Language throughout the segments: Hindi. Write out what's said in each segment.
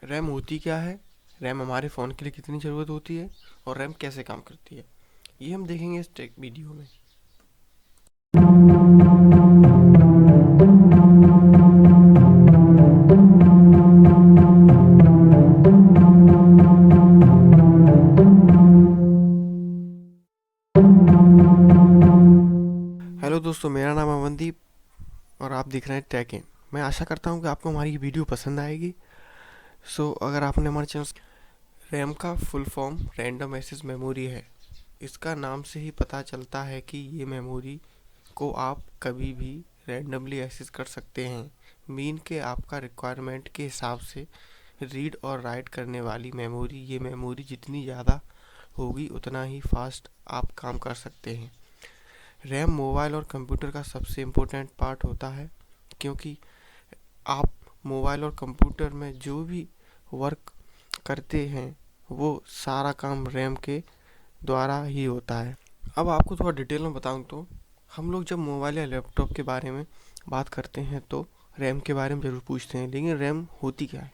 रैम होती क्या है, रैम हमारे फ़ोन के लिए कितनी ज़रूरत होती है और रैम कैसे काम करती है, ये हम देखेंगे इस टेक वीडियो में। हेलो दोस्तों, मेरा नाम अमनदीप और आप देख रहे हैं टेक इन। मैं आशा करता हूँ कि आपको हमारी ये वीडियो पसंद आएगी। अगर आपने हमारे चैनल, रैम का full form random access memory है। इसका नाम से ही पता चलता है कि ये मेमोरी को आप कभी भी रैंडमली एक्सेस कर सकते हैं। मीन के आपका रिक्वायरमेंट के हिसाब से रीड और राइट करने वाली मेमोरी। ये मेमोरी जितनी ज़्यादा होगी उतना ही फास्ट आप काम कर सकते हैं। रैम मोबाइल और कंप्यूटर का सबसे इम्पोर्टेंट पार्ट होता है, क्योंकि आप मोबाइल और कंप्यूटर में जो भी वर्क करते हैं वो सारा काम रैम के द्वारा ही होता है। अब आपको थोड़ा डिटेल में बताऊं तो हम लोग जब मोबाइल या लैपटॉप के बारे में बात करते हैं तो रैम के बारे में ज़रूर पूछते हैं, लेकिन रैम होती क्या है?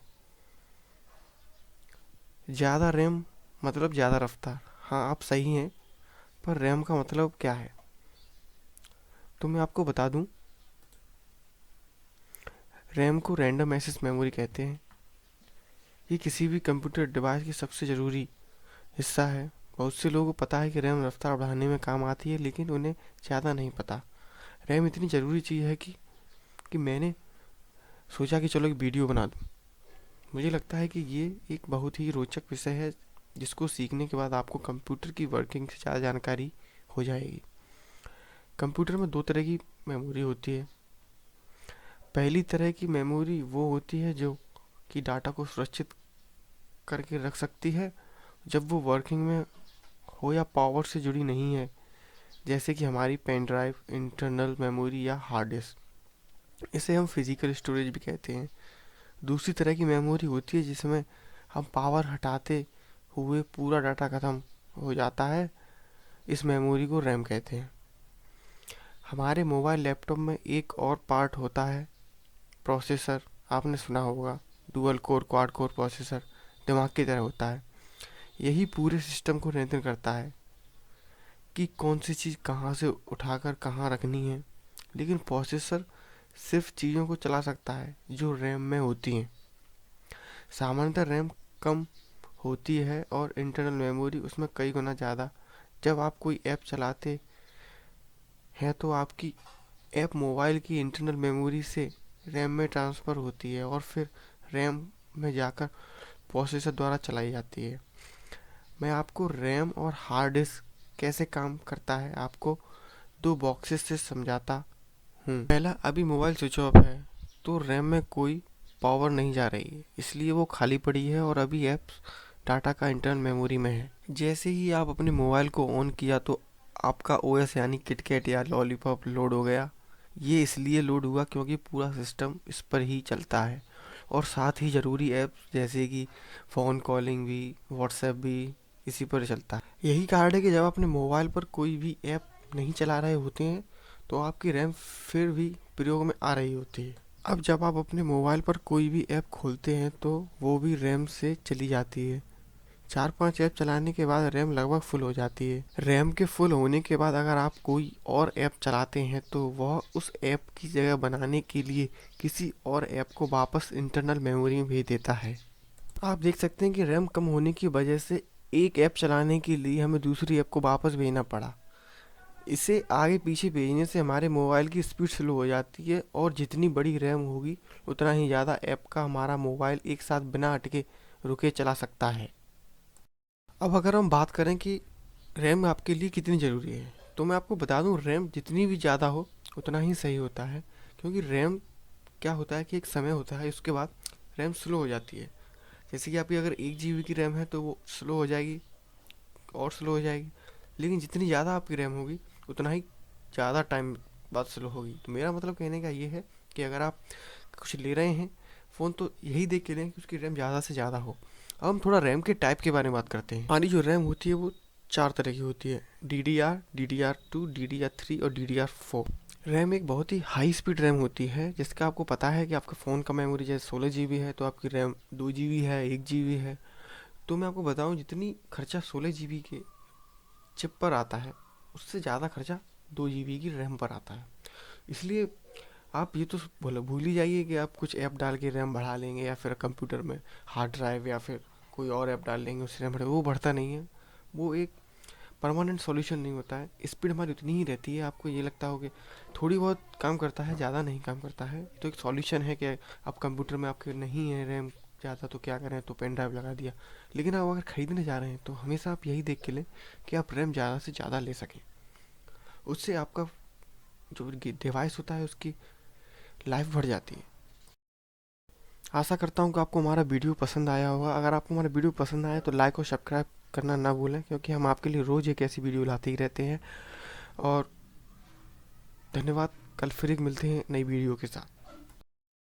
ज़्यादा रैम मतलब ज़्यादा रफ्तार। हाँ, आप सही हैं, पर रैम का मतलब क्या है तो मैं आपको बता दूं। रैम को रैंडम एक्सेस मेमोरी कहते हैं। ये किसी भी कंप्यूटर डिवाइस की सबसे ज़रूरी हिस्सा है। बहुत से लोगों को पता है कि रैम रफ्तार बढ़ाने में काम आती है, लेकिन उन्हें ज़्यादा नहीं पता। रैम इतनी ज़रूरी चीज़ है कि मैंने सोचा कि चलो एक वीडियो बना दूं। मुझे लगता है कि ये एक बहुत ही रोचक विषय है, जिसको सीखने के बाद आपको कंप्यूटर की वर्किंग से ज़्यादा जानकारी हो जाएगी। कंप्यूटर में दो तरह की मेमोरी होती है। पहली तरह की मेमोरी वो होती है जो कि डाटा को सुरक्षित करके रख सकती है जब वो वर्किंग में हो या पावर से जुड़ी नहीं है, जैसे कि हमारी पेन ड्राइव, इंटरनल मेमोरी या हार्ड डिस्क। इसे हम फिजिकल स्टोरेज भी कहते हैं। दूसरी तरह की मेमोरी होती है जिसमें हम पावर हटाते हुए पूरा डाटा खत्म हो जाता है। इस मेमोरी को रैम कहते हैं। हमारे मोबाइल लैपटॉप में एक और पार्ट होता है, प्रोसेसर। आपने सुना होगा, dual core quad core processor दिमाग की तरह होता है। यही पूरे सिस्टम को नियंत्रण करता है कि कौन सी चीज़ कहाँ से उठाकर कहाँ रखनी है। लेकिन प्रोसेसर सिर्फ चीज़ों को चला सकता है जो रैम में होती हैं। सामान्यतः रैम कम होती है और इंटरनल मेमोरी उसमें कई गुना ज़्यादा। जब आप कोई ऐप चलाते हैं तो आपकी ऐप मोबाइल की इंटरनल मेमोरी से रैम में ट्रांसफ़र होती है और फिर रैम में जाकर प्रोसेसर द्वारा चलाई जाती है। मैं आपको रैम और हार्ड डिस्क कैसे काम करता है आपको दो बॉक्सेस से समझाता हूँ। पहला, अभी मोबाइल स्विच ऑफ है तो रैम में कोई पावर नहीं जा रही है, इसलिए वो खाली पड़ी है और अभी ऐप्स डाटा का इंटरनल मेमोरी में है। जैसे ही आप अपने मोबाइल को ऑन किया तो आपका ओएस यानी किटकैट या लॉलीपॉप लोड हो गया। ये इसलिए लोड हुआ क्योंकि पूरा सिस्टम इस पर ही चलता है और साथ ही ज़रूरी ऐप्स जैसे कि फ़ोन कॉलिंग भी, व्हाट्सएप भी इसी पर चलता है। यही कारण है कि जब अपने मोबाइल पर कोई भी ऐप नहीं चला रहे होते हैं तो आपकी रैम फिर भी प्रयोग में आ रही होती है। अब जब आप अपने मोबाइल पर कोई भी ऐप खोलते हैं तो वो भी रैम से चली जाती है। 4-5 ऐप चलाने के बाद रैम लगभग फुल हो जाती है। रैम के फुल होने के बाद अगर आप कोई और ऐप चलाते हैं तो वह उस ऐप की जगह बनाने के लिए किसी और ऐप को वापस इंटरनल मेमोरी में भेज देता है। आप देख सकते हैं कि रैम कम होने की वजह से एक ऐप चलाने के लिए हमें दूसरी ऐप को वापस भेजना पड़ा। इसे आगे पीछे भेजने से हमारे मोबाइल की स्पीड स्लो हो जाती है और जितनी बड़ी रैम होगी उतना ही ज़्यादा ऐप का हमारा मोबाइल एक साथ बिना अटके रुके चला सकता है। अब अगर हम बात करें कि रैम आपके लिए कितनी ज़रूरी है, तो मैं आपको बता दूं, रैम जितनी भी ज़्यादा हो उतना ही सही होता है। क्योंकि रैम क्या होता है कि एक समय होता है, उसके बाद रैम स्लो हो जाती है। जैसे कि आपकी अगर 1 GB की रैम है तो वो स्लो हो जाएगी और स्लो हो जाएगी। लेकिन जितनी ज़्यादा आपकी रैम होगी उतना ही ज़्यादा टाइम बाद स्लो होगी। तो मेरा मतलब कहने का ये है कि अगर आप कुछ ले रहे हैं फ़ोन तो यही देख के लें कि उसकी रैम ज़्यादा से ज़्यादा हो। अब हम थोड़ा रैम के टाइप के बारे में बात करते हैं। हमारी जो रैम होती है वो 4 तरह की होती है: DDR, DDR2, DDR3 और DDR4। रैम एक बहुत ही हाई स्पीड रैम होती है, जिसका आपको पता है कि आपके फ़ोन का मेमोरी जैसे 16 GB है, तो आपकी रैम 2 GB है, 1 GB है। तो मैं आपको बताऊं, जितनी खर्चा 16 GB के चिप पर आता है, उससे ज़्यादा खर्चा 2 GB की रैम पर आता है। इसलिए आप ये तो बोलो भूल ही जाइए कि आप कुछ ऐप डाल के रैम बढ़ा लेंगे, या फिर कंप्यूटर में हार्ड ड्राइव या फिर कोई और ऐप डाल लेंगे उससे रैम बढ़े, वो बढ़ता नहीं है। वो एक परमानेंट सॉल्यूशन नहीं होता है। स्पीड हमारी उतनी ही रहती है, आपको ये लगता हो कि थोड़ी बहुत काम करता है, ज़्यादा नहीं काम करता है, तो एक सॉल्यूशन है कि आप कंप्यूटर में आपके नहीं है रैम ज़्यादा, तो क्या करें, तो पेन ड्राइव लगा दिया। लेकिन आप अगर ख़रीदने जा रहे हैं तो हमेशा आप यही देख के लें कि आप रैम ज़्यादा से ज़्यादा ले सकें। उससे आपका जो डिवाइस होता है उसकी लाइफ बढ़ जाती है। आशा करता हूँ कि आपको हमारा वीडियो पसंद आया होगा। अगर आपको हमारा वीडियो पसंद आया तो लाइक और सब्सक्राइब करना ना भूलें, क्योंकि हम आपके लिए रोज़ एक ऐसी वीडियो लाते ही रहते हैं। और धन्यवाद। कल फिर एक मिलते हैं नई वीडियो के साथ।